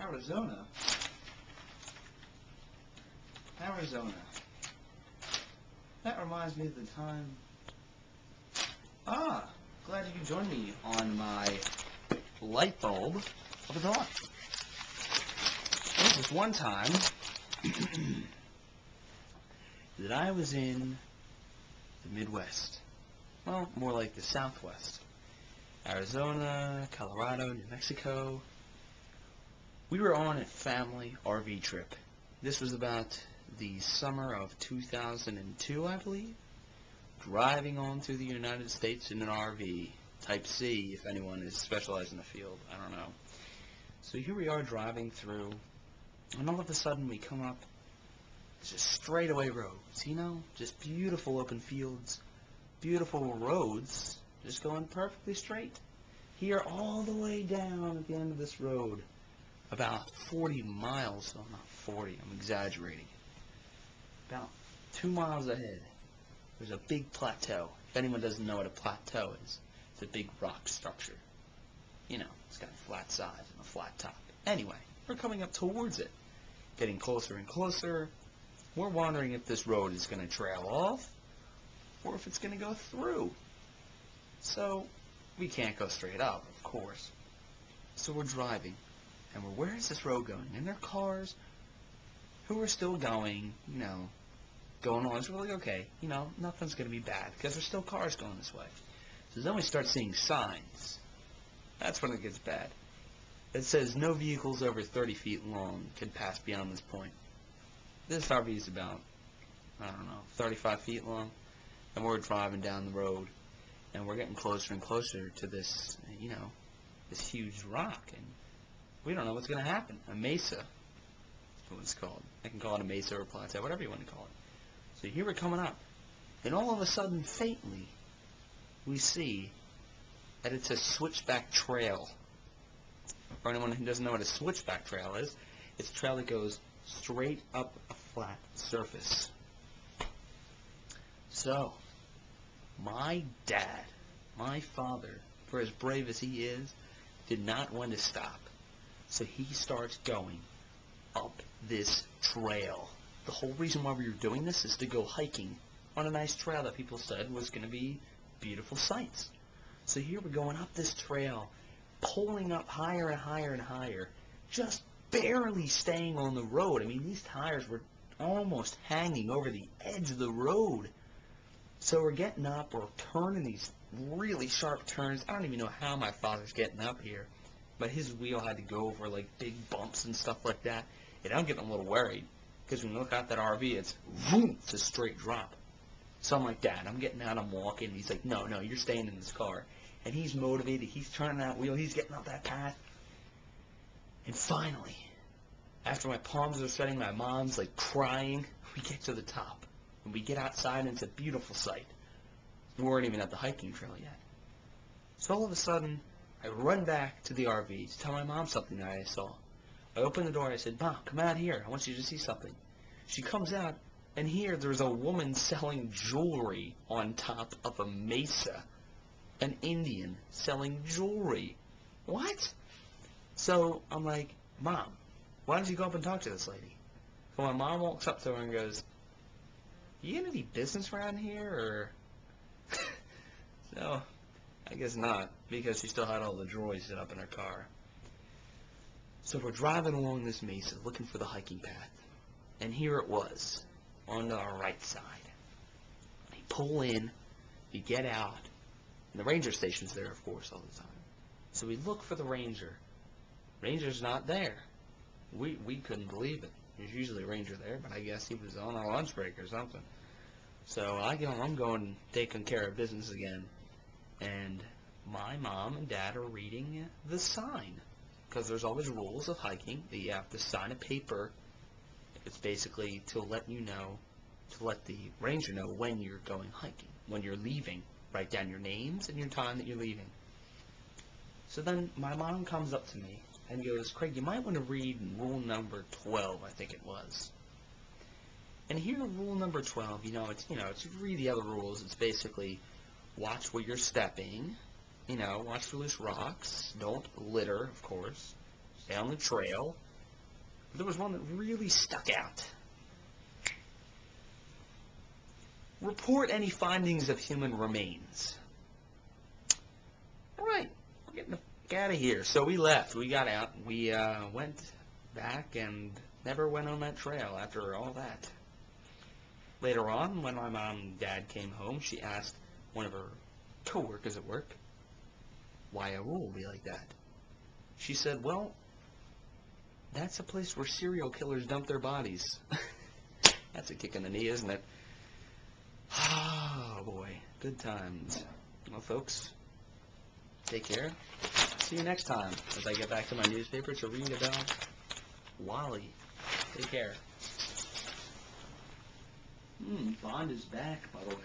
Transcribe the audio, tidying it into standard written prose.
Arizona. Arizona. That reminds me of the time... Ah! Glad you could join me on my light bulb of a thought. There was this one time that I was in the Midwest. Well, more like the Southwest. Arizona, Colorado, New Mexico. We were on a family RV trip. This was about the summer of 2002, I believe. Driving on through the United States in an RV. Type C, if anyone is specialized in the field. I don't know. So here we are driving through, and all of a sudden we come up just straightaway roads, you know? Just beautiful open fields, beautiful roads, just going perfectly straight. Here all the way down at the end of this road, about 40 miles, well not 40, I'm exaggerating, about 2 miles ahead, there's a big plateau. If anyone doesn't know what a plateau is, it's a big rock structure. You know, it's got flat sides and a flat top. Anyway, we're coming up towards it, getting closer and closer. We're wondering if this road is going to trail off or if it's going to go through. So, we can't go straight up, of course. So we're driving, and where is this road going? And there are cars who are still going, you know, going on. So we're like, okay, you know, nothing's going to be bad because there's still cars going this way. So then we start seeing signs. That's when it gets bad. It says no vehicles over 30 feet long can pass beyond this point. This RV is about, I don't know, 35 feet long. And we're driving down the road. And we're getting closer and closer to this, you know, this huge rock. And we don't know what's going to happen. A mesa is what it's called. I can call it a mesa or a plateau, whatever you want to call it. So here we're coming up. And all of a sudden, faintly, we see that it's a switchback trail. For anyone who doesn't know what a switchback trail is, it's a trail that goes straight up a flat surface. So, my dad, my father, for as brave as he is, did not want to stop. So he starts going up this trail. The whole reason why we were doing this is to go hiking on a nice trail that people said was going to be beautiful sights. So here we're going up this trail, pulling up higher and higher and higher, just barely staying on the road. I mean, these tires were almost hanging over the edge of the road. So we're getting up, we're turning these really sharp turns. I don't even know how my father's getting up here, but his wheel had to go over like big bumps and stuff like that. And I'm getting a little worried, because when you look out that RV, it's a straight drop. So I'm like, Dad, I'm getting out, I'm walking. And he's like, no, you're staying in this car. And he's motivated, he's turning that wheel, he's getting up that path. And finally, after my palms are sweating, my mom's like crying, we get to the top. And we get outside, and it's a beautiful sight. We weren't even at the hiking trail yet. So all of a sudden, I run back to the RV to tell my mom something that I saw. I opened the door, I said, Mom, come out here, I want you to see something. She comes out, and here there's a woman selling jewelry on top of a mesa. An Indian selling jewelry. What? So I'm like, Mom, why don't you go up and talk to this lady? So my mom walks up to her and goes, you got any business around here, or? So, I guess not, because she still had all the jewelry set up in her car. So we're driving along this mesa, looking for the hiking path. And here it was, on our right side. We pull in, we get out, and the ranger station's there, of course, all the time. So we look for the ranger. Ranger's not there. We couldn't believe it. There's usually a ranger there, but I guess he was on a lunch break or something. So I'm going taking care of business again, and my mom and dad are reading the sign, because there's always rules of hiking that you have to sign a paper. It's basically to let you know, to let the ranger know when you're going hiking, when you're leaving. Write down your names and your time that you're leaving. So then my mom comes up to me and goes, Craig, you might want to read rule number 12, I think it was. And here, rule number 12, it's you read the other rules. It's basically watch where you're stepping, watch for loose rocks. Don't litter, of course. found the trail. But there was one that really stuck out. Report any findings of human remains. All right, we're getting the fuck out of here. So we left. We got out. We went back and never went on that trail after all that. Later on, when my mom and dad came home, she asked one of her co-workers at work why a rule would be like that. She said, well, that's a place where serial killers dump their bodies. That's a kick in the knee, isn't it? Oh, boy. Good times. Well, folks, take care. See you next time as I get back to my newspaper to read about Wally. Take care. Bond is back, by the way.